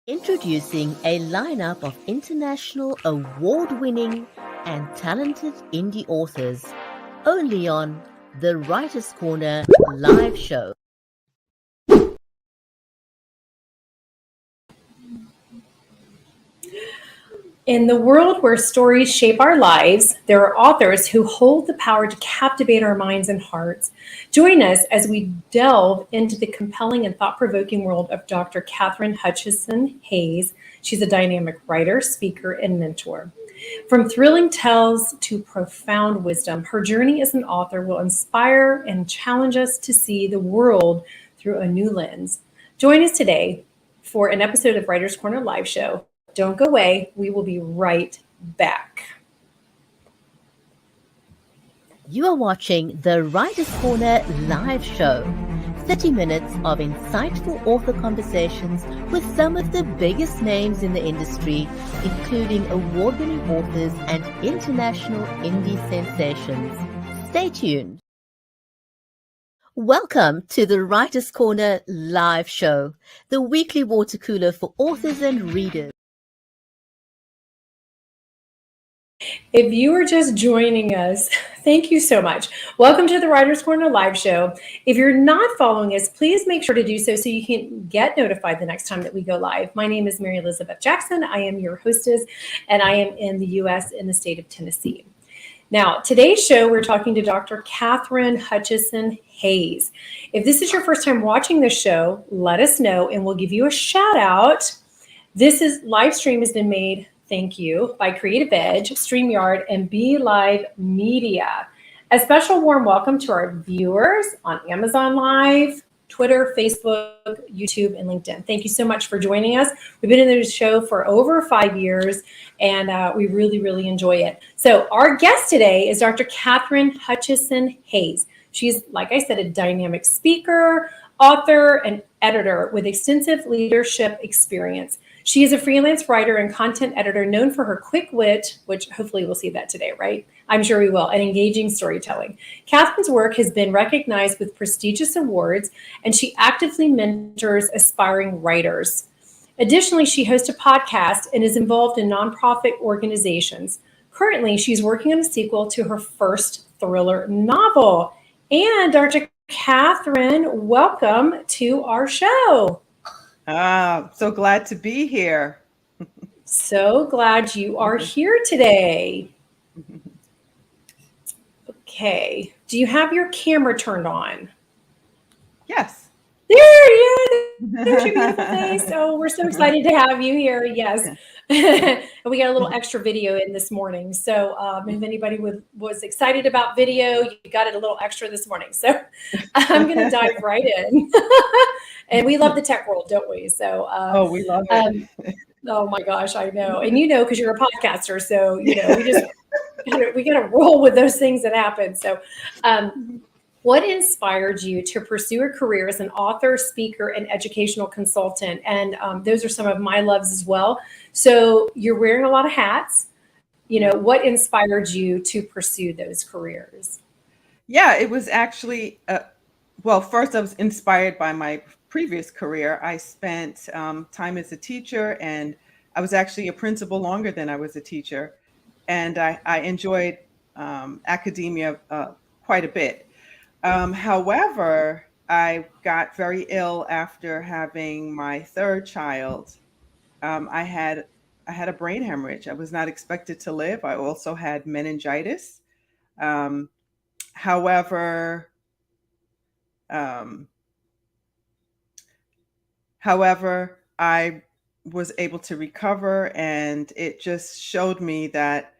Introducing a lineup of international award-winning and talented indie authors, only on the Writer's Corner live show. In the world where stories shape our lives, there are authors who hold the power to captivate our minds and hearts. Join us as we delve into the compelling and thought-provoking world of Dr. Katherine Hutchinson-Hayes. She's a dynamic writer, speaker, and mentor. From thrilling tales to profound wisdom, her journey as an author will inspire and challenge us to see the world through a new lens. Join us today for an episode of Writer's Corner Live Show. Don't go away. We will be right back. You are watching the Writer's Corner live show. 30 minutes of insightful author conversations with some of the biggest names in the industry, including award-winning authors and international indie sensations. Stay tuned. Welcome to the Writer's Corner live show, the weekly water cooler for authors and readers. If you are just joining us, thank you so much. Welcome to the Writer's Corner live show. If you're not following us, please make sure to do so you can get notified the next time that we go live. My name is Mary Elizabeth Jackson. I am your hostess, and I am in the U.S. in the state of Tennessee. Now, today's show, we're talking to Dr. Katherine Hutchinson-Hayes. If this is your first time watching this show, let us know, and we'll give you a shout out. This live stream has been made, thank you, by Creative Edge, StreamYard, and Be Live Media. A special warm welcome to our viewers on Amazon Live, Twitter, Facebook, YouTube, and LinkedIn. Thank you so much for joining us. We've been in this show for over 5 years, and we really, really enjoy it. So our guest today is Dr. Katherine Hutchinson-Hayes. She's, like I said, a dynamic speaker, author, and editor with extensive leadership experience. She is a freelance writer and content editor known for her quick wit, which hopefully we'll see that today, right? I'm sure we will, and engaging storytelling. Katherine's work has been recognized with prestigious awards, and she actively mentors aspiring writers. Additionally, she hosts a podcast and is involved in nonprofit organizations. Currently, she's working on a sequel to her first thriller novel. And Dr. Katherine, welcome to our show. So glad to be here. So glad you are here today. Okay. Do you have your camera turned on? Yes. There's your beautiful face. Oh, we're so excited to have you here. Yes. And we got a little extra video in this morning. So if anybody was excited about video, you got it a little extra this morning. So I'm going to dive right in. And we love the tech world, don't we? So we love it. Oh my gosh, I know. And because you're a podcaster, so we got to roll with those things that happen. So what inspired you to pursue a career as an author, speaker, and educational consultant? And those are some of my loves as well. So you're wearing a lot of hats. What inspired you to pursue those careers? Yeah, it was actually, first I was inspired by my previous career. I spent time as a teacher, and I was actually a principal longer than I was a teacher. And I enjoyed academia quite a bit. However, I got very ill after having my third child. I had a brain hemorrhage. I was not expected to live. I also had meningitis. However, I was able to recover, and it just showed me that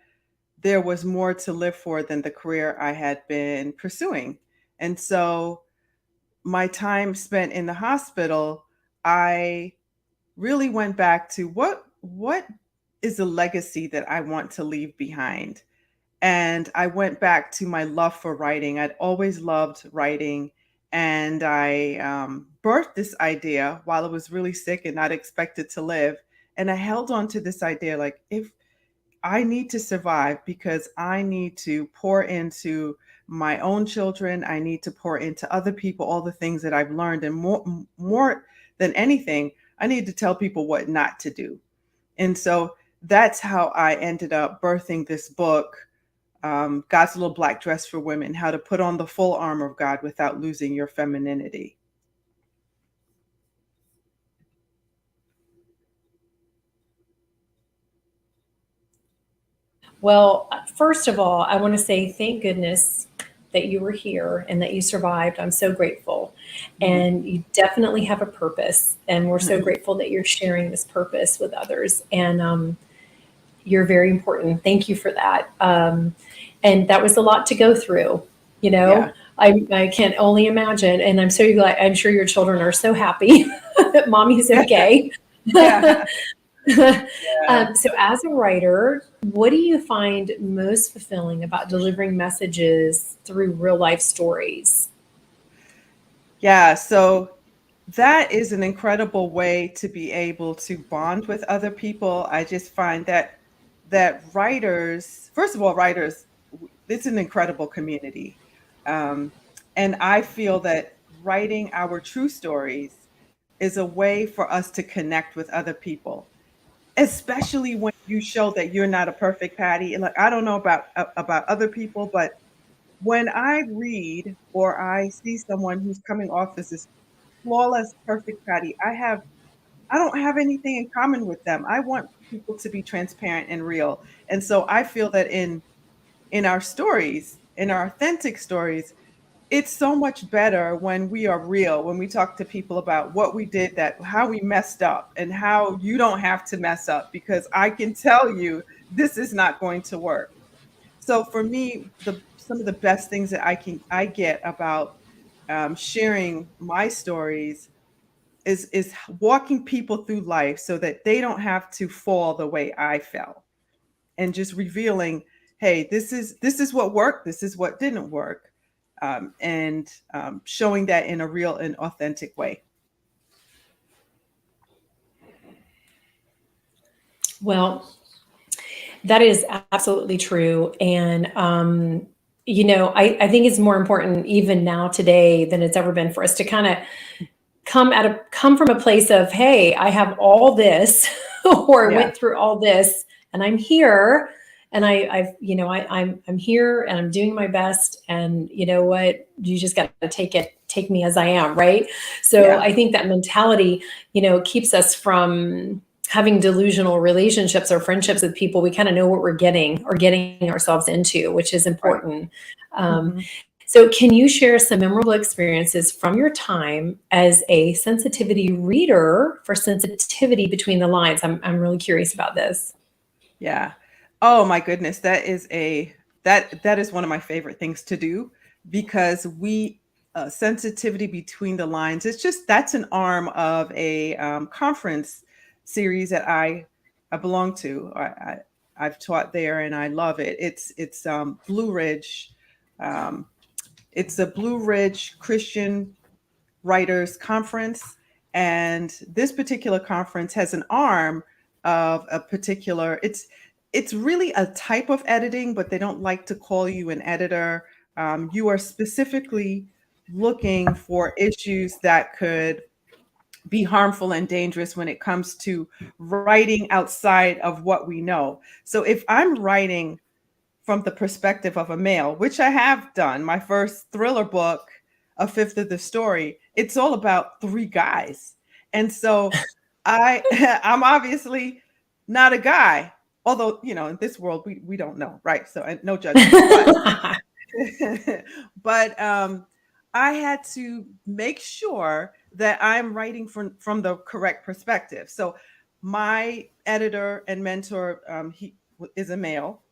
there was more to live for than the career I had been pursuing. And so my time spent in the hospital, I really went back to what is the legacy that I want to leave behind. And I went back to my love for writing. I'd always loved writing. And I birthed this idea while I was really sick and not expected to live. And I held on to this idea, like, if I need to survive, because I need to pour into my own children, I need to pour into other people all the things that I've learned. And more than anything, I need to tell people what not to do. And so that's how I ended up birthing this book, God's Little Black Dress for Women, How to Put on the Full Armor of God Without Losing Your Femininity. Well, first of all, I want to say thank goodness that you were here and that you survived. I'm so grateful. And you definitely have a purpose. And we're so grateful that you're sharing this purpose with others. And you're very important. Thank you for that. And that was a lot to go through, you know. Yeah. I can't only imagine. And I'm so glad, I'm sure your children are so happy that mommy's okay. Yeah. So as a writer, what do you find most fulfilling about delivering messages through real life stories? Yeah, so that is an incredible way to be able to bond with other people. I just find that writers, first of all, writers, it's an incredible community. Um, and I feel that writing our true stories is a way for us to connect with other people, especially when you show that you're not a perfect Patty. Like, I don't know about other people, but when I read or I see someone who's coming off as this flawless, perfect Patty, I don't have anything in common with them. I want people to be transparent and real. And so I feel that in our stories, in our authentic stories, it's so much better when we are real, when we talk to people about what we did, that how we messed up and how you don't have to mess up, because I can tell you this is not going to work. So for me, some of the best things that I get about sharing my stories is walking people through life so that they don't have to fall the way I fell, and just revealing, hey, this is what worked, this is what didn't work, and showing that in a real and authentic way. Well, that is absolutely true. And, you know, I think it's more important even now today than it's ever been for us to kind of come from a place of, hey, I have all this, or I Yeah, went through all this, and I'm here, and I'm here, and I'm doing my best, and you know what, you just got to take me as I am, right? So yeah, I think that mentality, you know, keeps us from having delusional relationships or friendships with people. We kind of know what we're getting or getting ourselves into, which is right. important. Um, hmm so, can you share some memorable experiences from your time as a sensitivity reader for sensitivity between the lines? I'm really curious about this. Yeah. Oh my goodness, that is one of my favorite things to do, because we sensitivity between the lines. It's just that's an arm of a conference series that I belong to. I've taught there and I love it. It's Blue Ridge. Um, it's a Blue Ridge Christian Writers Conference. And this particular conference has an arm of a particular, it's really a type of editing, but they don't like to call you an editor. You are specifically looking for issues that could be harmful and dangerous when it comes to writing outside of what we know. So if I'm writing from the perspective of a male, which I have done. My first thriller book, A Fifth of the Story, it's all about three guys. And so I I'm obviously not a guy. Although, in this world we don't know, right? So and no judgment. But but I had to make sure that I'm writing from the correct perspective. So my editor and mentor, he is a male,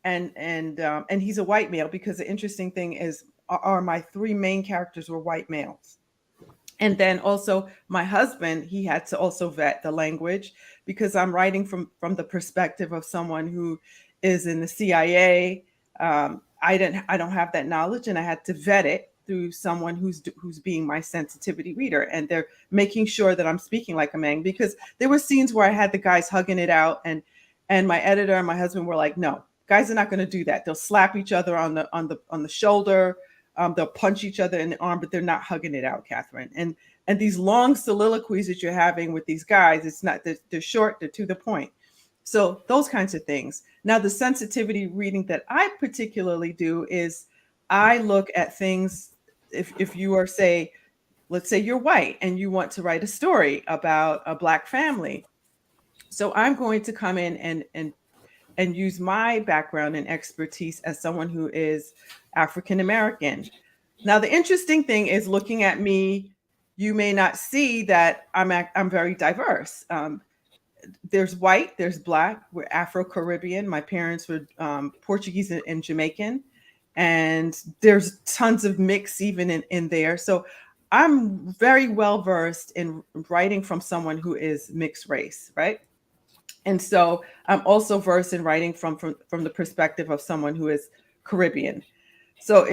and he's a white male, because the interesting thing is are my three main characters were white males. And then also my husband, he had to also vet the language, because I'm writing from the perspective of someone who is in the CIA. I don't have that knowledge, and I had to vet it through someone who's being my sensitivity reader, and they're making sure that I'm speaking like a man, because there were scenes where I had the guys hugging it out, and my editor and my husband were like, no, guys are not going to do that. They'll slap each other on the shoulder. They'll punch each other in the arm, but they're not hugging it out, Catherine. And And these long soliloquies that you're having with these guys, it's not, they're short, they're to the point. So those kinds of things. Now, the sensitivity reading that I particularly do is I look at things, if you are, say, let's say you're white and you want to write a story about a Black family. So I'm going to come in and use my background and expertise as someone who is African American. Now, the interesting thing is, looking at me, you may not see that I'm very diverse. There's white, there's Black, we're Afro-Caribbean. My parents were Portuguese and Jamaican, and there's tons of mix even in there. So I'm very well versed in writing from someone who is mixed race, right? And so I'm also versed in writing from the perspective of someone who is Caribbean. So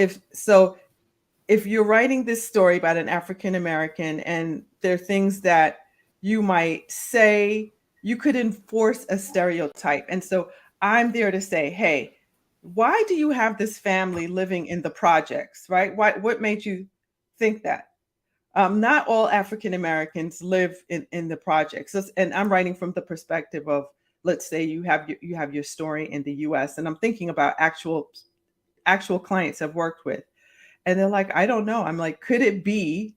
if you're writing this story about an African American and there are things that you might say, you could enforce a stereotype. And so I'm there to say, hey, why do you have this family living in the projects, right? What made you think that? Not all African Americans live in the projects. And I'm writing from the perspective of, let's say you have your story in the US, and I'm thinking about actual clients I've worked with. And they're like, I don't know. I'm like, could it be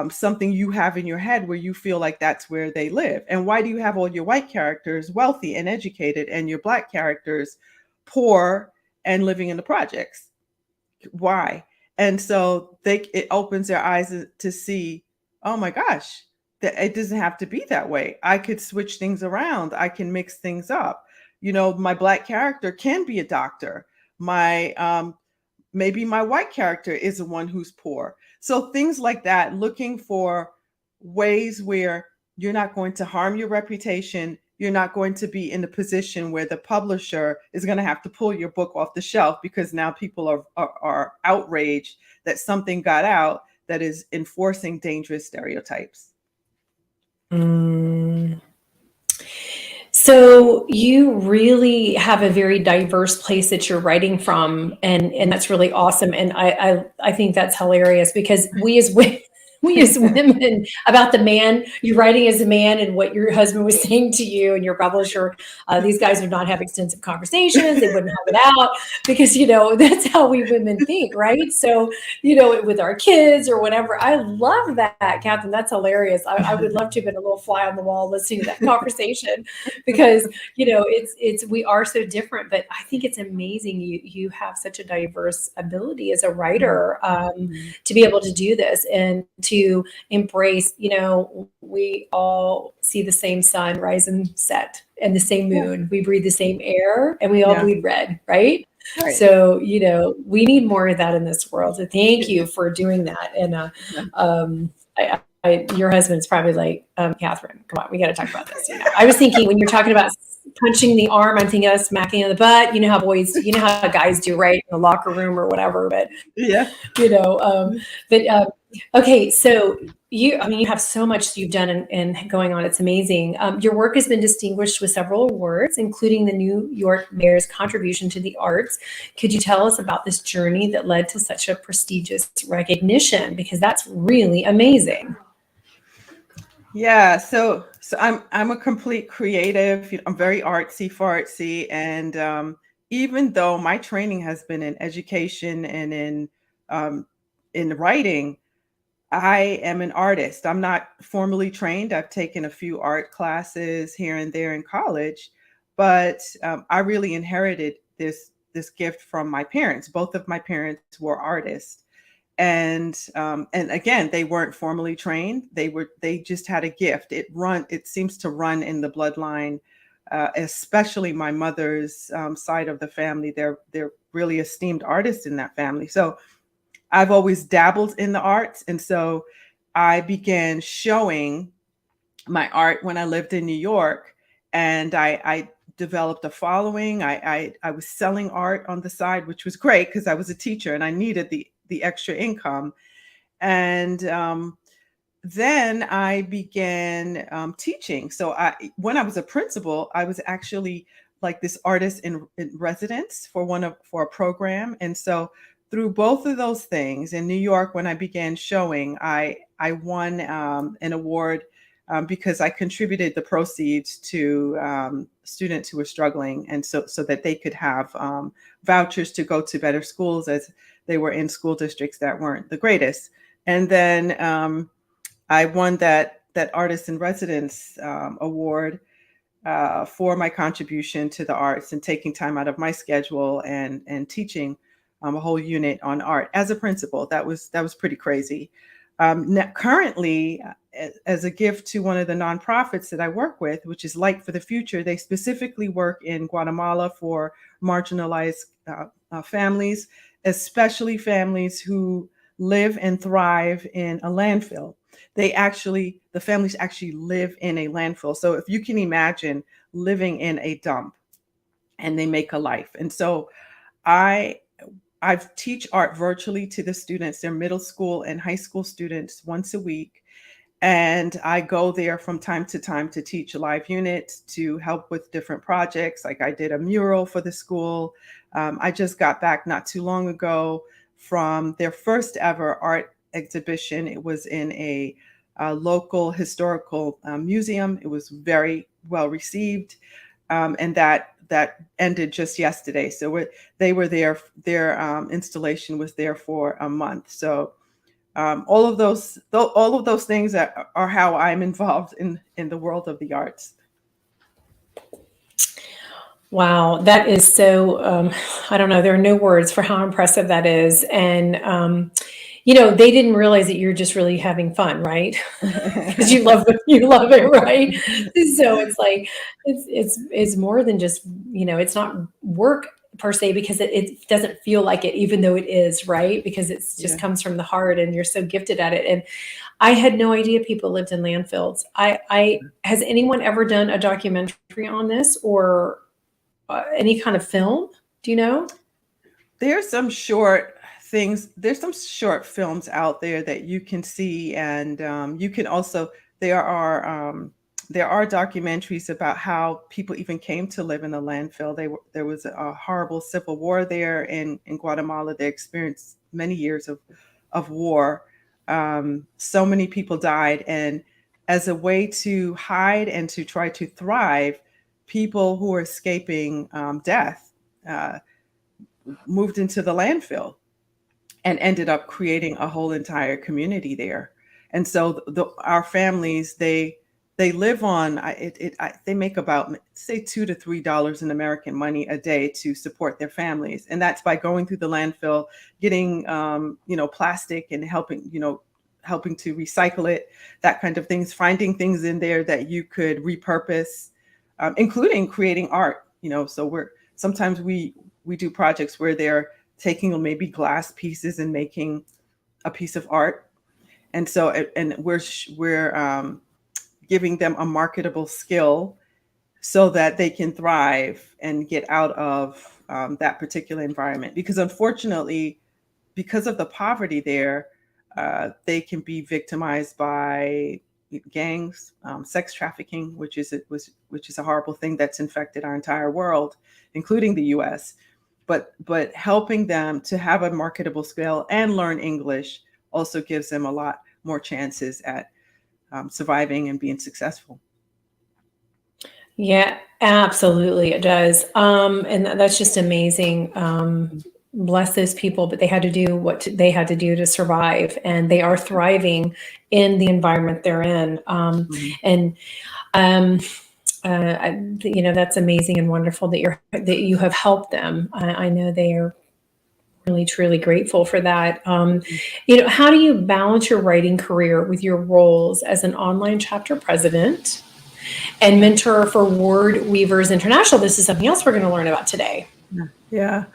something you have in your head where you feel like that's where they live? And why do you have all your white characters wealthy and educated and your Black characters poor and living in the projects? Why? And so it opens their eyes to see, oh my gosh, that it doesn't have to be that way. I could switch things around. I can mix things up. My Black character can be a doctor. Maybe my white character is the one who's poor. So things like that, looking for ways where you're not going to harm your reputation. You're not going to be in a position where the publisher is going to have to pull your book off the shelf because now people are outraged that something got out that is enforcing dangerous stereotypes. So you really have a very diverse place that you're writing from, and that's really awesome. And I think that's hilarious, because we as women, about the man, you're writing as a man and what your husband was saying to you and your publisher, these guys would not have extensive conversations. They wouldn't have it out because, that's how we women think, right? So, with our kids or whatever. I love that, Katherine. That's hilarious. I would love to have been a little fly on the wall listening to that conversation, because, we are so different, but I think it's amazing. You have such a diverse ability as a writer, to be able to do this and to embrace, we all see the same sun rise and set and the same moon. We breathe the same air and we all bleed red, right? Right. So, we need more of that in this world. So thank you for doing that. And your husband's probably like, Katherine, come on, we got to talk about this. I was thinking when you're talking about punching the arm, I'm thinking of smacking in the butt. How guys do, right, in the locker room or whatever. But okay, so you have so much you've done and going on. It's amazing. Your work has been distinguished with several awards, including the New York Mayor's contribution to the arts. Could you tell us about this journey that led to such a prestigious recognition? Because that's really amazing. Yeah, so I'm a complete creative. I'm very artsy, fartsy, and even though my training has been in education and in writing, I am an artist. I'm not formally trained. I've taken a few art classes here and there in college, but I really inherited this gift from my parents. Both of my parents were artists, and again, they weren't formally trained. They just had a gift. It seems to run in the bloodline, especially my mother's side of the family. They're really esteemed artists in that family. So I've always dabbled in the arts. And so I began showing my art when I lived in New York, and I developed a following. I was selling art on the side, which was great because I was a teacher and I needed the extra income. And then I began teaching. So when I was a principal, I was actually like this artist in residence for a program. And so through both of those things in New York, when I began showing, I won an award because I contributed the proceeds to students who were struggling, and so that they could have vouchers to go to better schools, as they were in school districts that weren't the greatest. And then I won that Artist in Residence award for my contribution to the arts and taking time out of my schedule and teaching a whole unit on art as a principal. That was pretty crazy. Currently, as a gift to one of the nonprofits that I work with, which is Light for the Future, they specifically work in Guatemala for marginalized families, especially families who live and thrive in a landfill. The families actually live in a landfill. So if you can imagine living in a dump, and they make a life. And so I teach art virtually to the students. They're middle school and high school students once a week. And I go there from time to time to teach live units, to help with different projects. Like I did a mural for the school. I just got back not too long ago from their first ever art exhibition. It was in a local historical museum. It was very well received. And that ended just yesterday. So they were there. Their installation was there for a month. So all of those things are how I'm involved in the world of the arts. Wow, that is so, I don't know, there are no words for how impressive that is. And, they didn't realize that you're just really having fun, right? Because you love it, right? So it's like, it's more than just, it's not work per se, because it doesn't feel like it, even though it is, right? Because it's just comes from the heart, and you're so gifted at it. And I had no idea people lived in landfills. Has anyone ever done a documentary on this, or any kind of film? Do you know? There's some short things. There's some short films out there that you can see, and you can also there are documentaries about how people even came to live in a landfill. There was a horrible civil war there in Guatemala. They experienced many years of war. So many people died, and as a way to hide and to try to thrive, people who were escaping death moved into the landfill and ended up creating a whole entire community there. And so our families, they live on they make about, say, $2 to $3 in American money a day to support their families, and that's by going through the landfill, getting plastic, and helping to recycle it, that kind of things, finding things in there that you could repurpose, including creating art. So sometimes we do projects where they're taking maybe glass pieces and making a piece of art, and so we're giving them a marketable skill so that they can thrive and get out of that particular environment. Because unfortunately, because of the poverty there, they can be victimized by gangs, sex trafficking, which is a horrible thing that's infected our entire world, including the U.S. But helping them to have a marketable skill and learn English also gives them a lot more chances at surviving and being successful. Yeah, absolutely, it does. And that's just amazing. Bless those people, but they had to do what they had to do to survive, and they are thriving in the environment they're in. And that's amazing and wonderful that you have helped them. I know they are really, truly grateful for that. How do you balance your writing career with your roles as an online chapter president and mentor for Word Weavers International? This is something else we're going to learn about today. Yeah.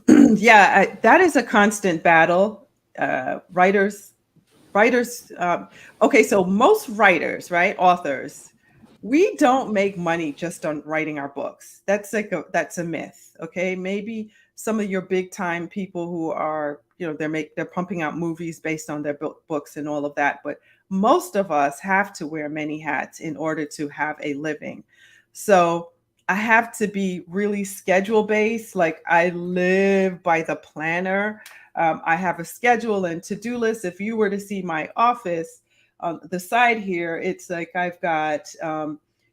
Yeah, that is a constant battle. Writers. Okay, so most writers, right, authors, we don't make money just on writing our books. That's a myth. Okay, maybe some of your big time people who are, they're pumping out movies based on their books and all of that. But most of us have to wear many hats in order to have a living. So I have to be really schedule based. Like I live by the planner. I have a schedule and to-do list. If you were to see my office on the side here, it's like I've got,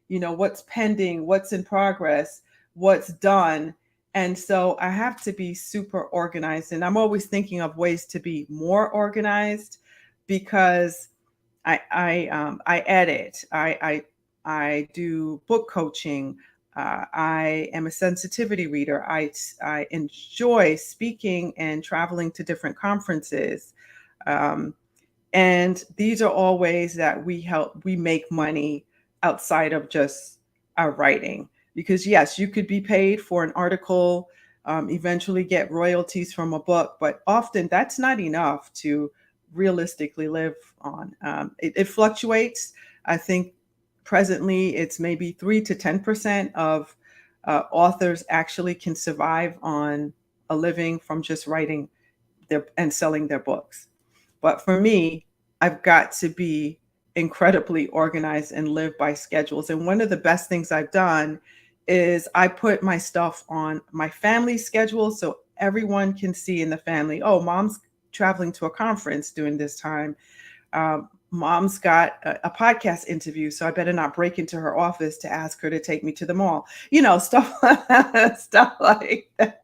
what's pending, what's in progress, what's done. And so I have to be super organized. And I'm always thinking of ways to be more organized because I edit. I do book coaching. I am a sensitivity reader. I enjoy speaking and traveling to different conferences. Um, and these are all ways that we make money outside of just our writing. Because yes, you could be paid for an article, eventually get royalties from a book, but often that's not enough to realistically live on. It fluctuates. I think presently it's maybe 3 to 10% of authors actually can survive on a living from just writing and selling their books. But for me, I've got to be incredibly organized and live by schedules. And one of the best things I've done is I put my stuff on my family schedule so everyone can see in the family, oh, mom's traveling to a conference during this time. Mom's got a podcast interview, so I better not break into her office to ask her to take me to the mall. Stuff like that. Stuff like that.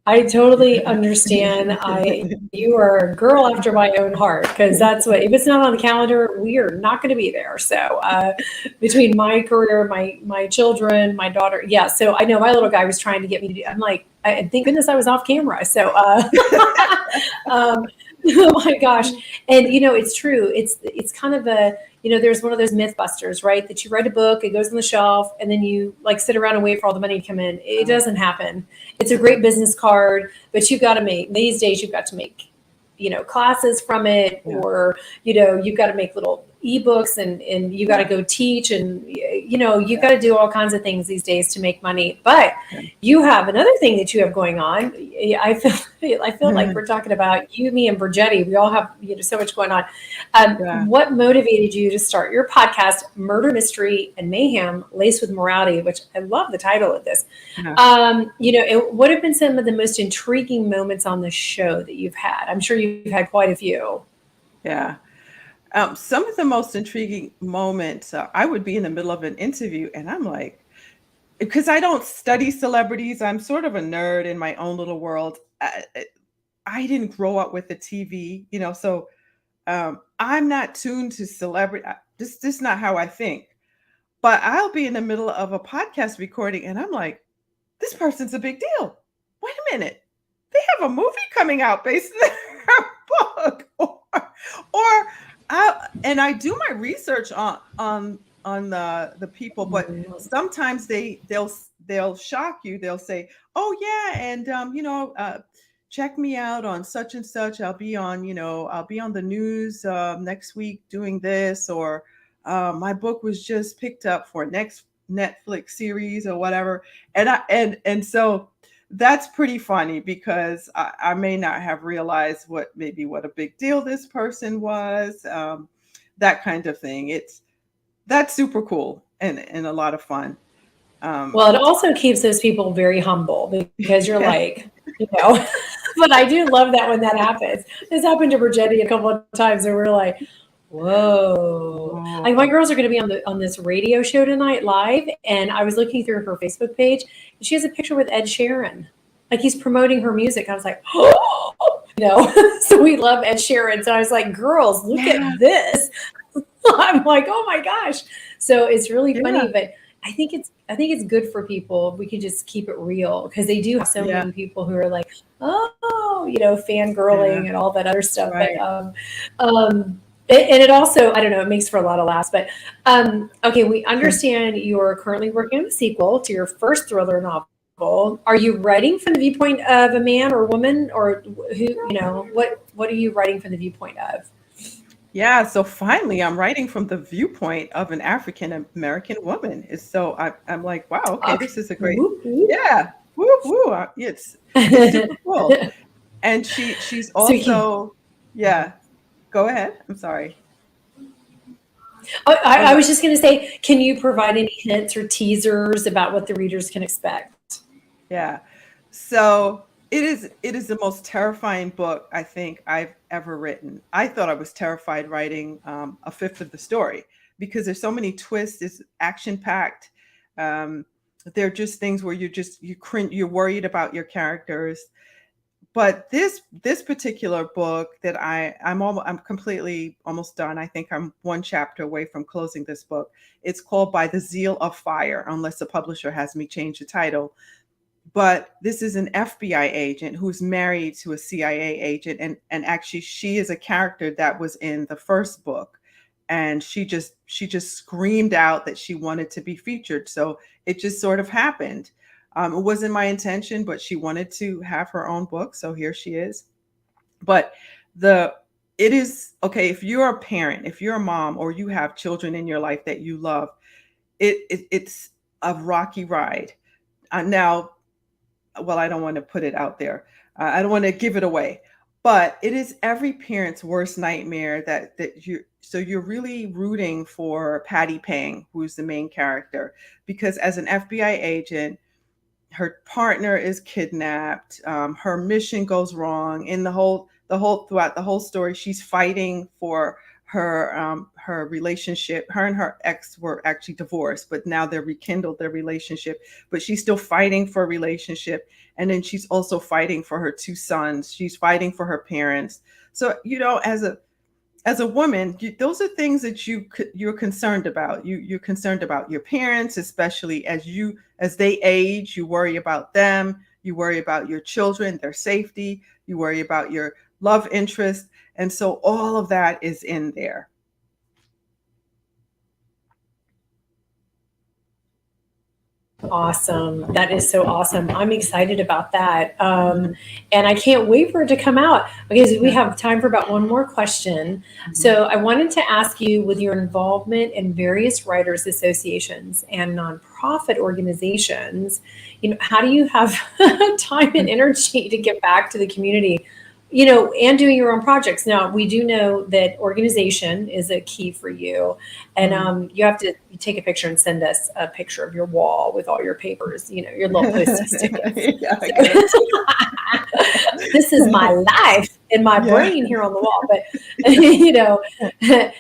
I totally understand. You are a girl after my own heart, because that's what, if it's not on the calendar, we are not going to be there. So between my career, my children, my daughter, yeah. So I know my little guy was trying to get me to do. I'm like, thank goodness I was off camera. So oh my gosh. And it's true. It's kind of there's one of those myth busters, right? That you write a book, it goes on the shelf, and then you like sit around and wait for all the money to come in. It doesn't happen. It's a great business card, but you've got to these days you've got to make, classes from it, or, you've got to make little ebooks and you got to go teach, and, you've got to do all kinds of things these days to make money. But you have another thing that you have going on. I feel like we're talking about you, me, and Brigetti. We all have so much going on. What motivated you to start your podcast, Murder, Mystery, and Mayhem Laced with Morality, which I love the title of this. What have been some of the most intriguing moments on the show that you've had? I'm sure you've had quite a few. Yeah. Some of the most intriguing moments, I would be in the middle of an interview and I'm like, because I don't study celebrities, I'm sort of a nerd in my own little world. I didn't grow up with the TV, so I'm not tuned to celebrity. This is not how I think. But I'll be in the middle of a podcast recording and I'm like, this person's a big deal. Wait a minute. They have a movie coming out based on their book. Or I do my research on the people, but sometimes they'll shock you. They'll say, "Oh yeah, and check me out on such and such. I'll be on the news next week doing this, or my book was just picked up for next Netflix series or whatever." And so that's pretty funny because I may not have realized what a big deal this person was, that kind of thing. That's super cool and a lot of fun. Well, it also keeps those people very humble because you're like, but I do love that when that happens. This happened to Brigetti a couple of times and we're like, whoa. Like my girls are going to be on this radio show tonight live. And I was looking through her Facebook page and she has a picture with Ed Sheeran. Like he's promoting her music. I was like, so we love Ed Sheeran. So I was like, girls, look at this. I'm like, oh my gosh. So it's really funny, but I think it's good for people if we can just keep it real, because they do have so many people who are like, fangirling and all that other stuff. Right. But and it also, I don't know, it makes for a lot of laughs. But okay, we understand you're currently working on a sequel to your first thriller novel. Are you writing from the viewpoint of a man or woman, or who? What are you writing from the viewpoint of? Yeah, so finally, I'm writing from the viewpoint of an African American woman. So I'm like, wow, okay, this is a great, yeah, woo woo, it's super cool. And she's also, yeah. Go ahead. I'm sorry. I was just going to say, can you provide any hints or teasers about what the readers can expect? Yeah. So it is the most terrifying book I think I've ever written. I thought I was terrified writing a fifth of the story because there's so many twists. It's action packed. Um, they're just things where you're worried about your characters. But this particular book that I'm completely almost done. I think I'm one chapter away from closing this book. It's called By the Zeal of Fire, unless the publisher has me change the title. But this is an FBI agent who's married to a CIA agent, and actually she is a character that was in the first book, and she just screamed out that she wanted to be featured. So it just sort of happened. It wasn't my intention, but she wanted to have her own book, so here she is. But the it is okay if you're a parent, if you're a mom, or you have children in your life that you love. It's a rocky ride. Now, well, I don't want to put it out there. I don't want to give it away, but it is every parent's worst nightmare you're really rooting for Patty Pang, who's the main character, because as an FBI agent, her partner is kidnapped. Her mission goes wrong. In throughout the whole story, she's fighting for her relationship. Her and her ex were actually divorced, but now they're rekindled their relationship. But she's still fighting for a relationship, and then she's also fighting for her two sons. She's fighting for her parents. So as a woman, those are things that you're concerned about. You're concerned about your parents, especially as they age. You worry about them. You worry about your children, their safety. You worry about your love interest, and so all of that is in there. Awesome. That is so awesome. I'm excited about that. And I can't wait for it to come out because we have time for about one more question. So I wanted to ask you, with your involvement in various writers associations and nonprofit organizations, how do you have time and energy to get back to the community, and doing your own projects? Now, we do know that organization is a key for you. And you have to take a picture and send us a picture of your wall with all your papers, your little postage stickers. Yeah, This is my life in my brain here on the wall. But,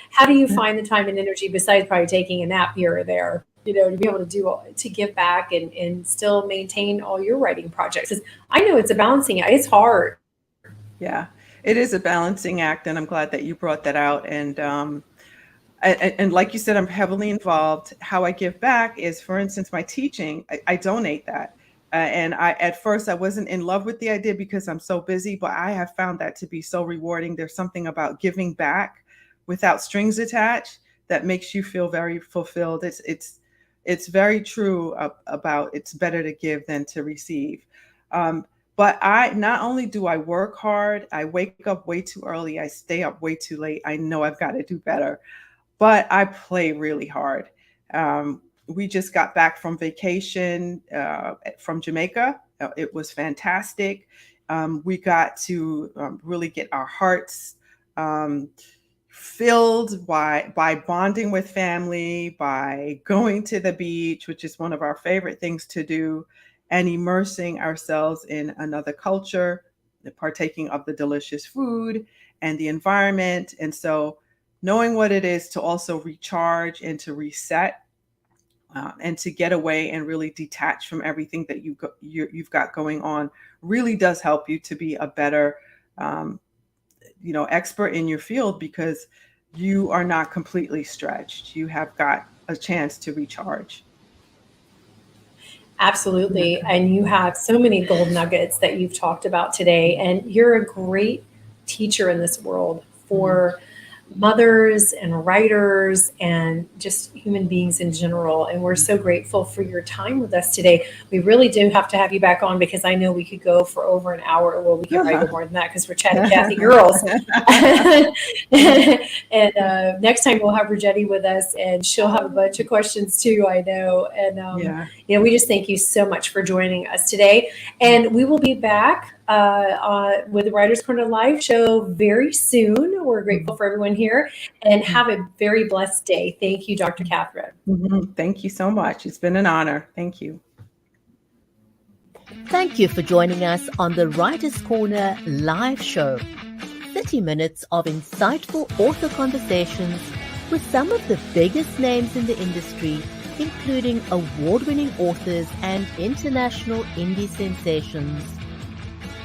how do you find the time and energy, besides probably taking a nap here or there, to be able to give back and still maintain all your writing projects? 'Cause I know it's a balancing act. It's hard. Yeah, it is a balancing act, and I'm glad that you brought that out. And like you said, I'm heavily involved. How I give back is, for instance, my teaching. I donate that, and at first I wasn't in love with the idea because I'm so busy, but I have found that to be so rewarding. There's something about giving back without strings attached that makes you feel very fulfilled. It's very true about it's better to give than to receive. But not only do I work hard, I wake up way too early, I stay up way too late. I know I've got to do better, but I play really hard. We just got back from vacation from Jamaica. It was fantastic. We got to really get our hearts filled by bonding with family, by going to the beach, which is one of our favorite things to do, and immersing ourselves in another culture, partaking of the delicious food and the environment. And so knowing what it is to also recharge and to reset, and to get away and really detach from everything that you've got going on really does help you to be a better expert in your field, because you are not completely stretched. You have got a chance to recharge. Absolutely. And you have so many gold nuggets that you've talked about today. And you're a great teacher in this world for mothers and writers and just human beings in general. And we're so grateful for your time with us today. We really do have to have you back on, because I know we could go for over an hour. Well, we could probably go more than that because we're chatting Kathy girls. And next time we'll have Rajetti with us, and she'll have a bunch of questions too, I know. And we just thank you so much for joining us today. And we will be back with the Writers Corner live show very soon. We're grateful for everyone here, and have a very blessed day. Thank you, Dr. Katherine. Thank you so much. It's been an honor. Thank you. Thank you for joining us on the Writers Corner live show. 30 minutes of insightful author conversations with some of the biggest names in the industry, including award-winning authors and international indie sensations.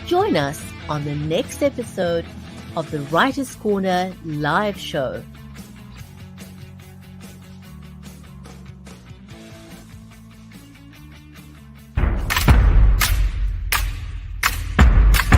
Join us on the next episode of the Writers Corner live show.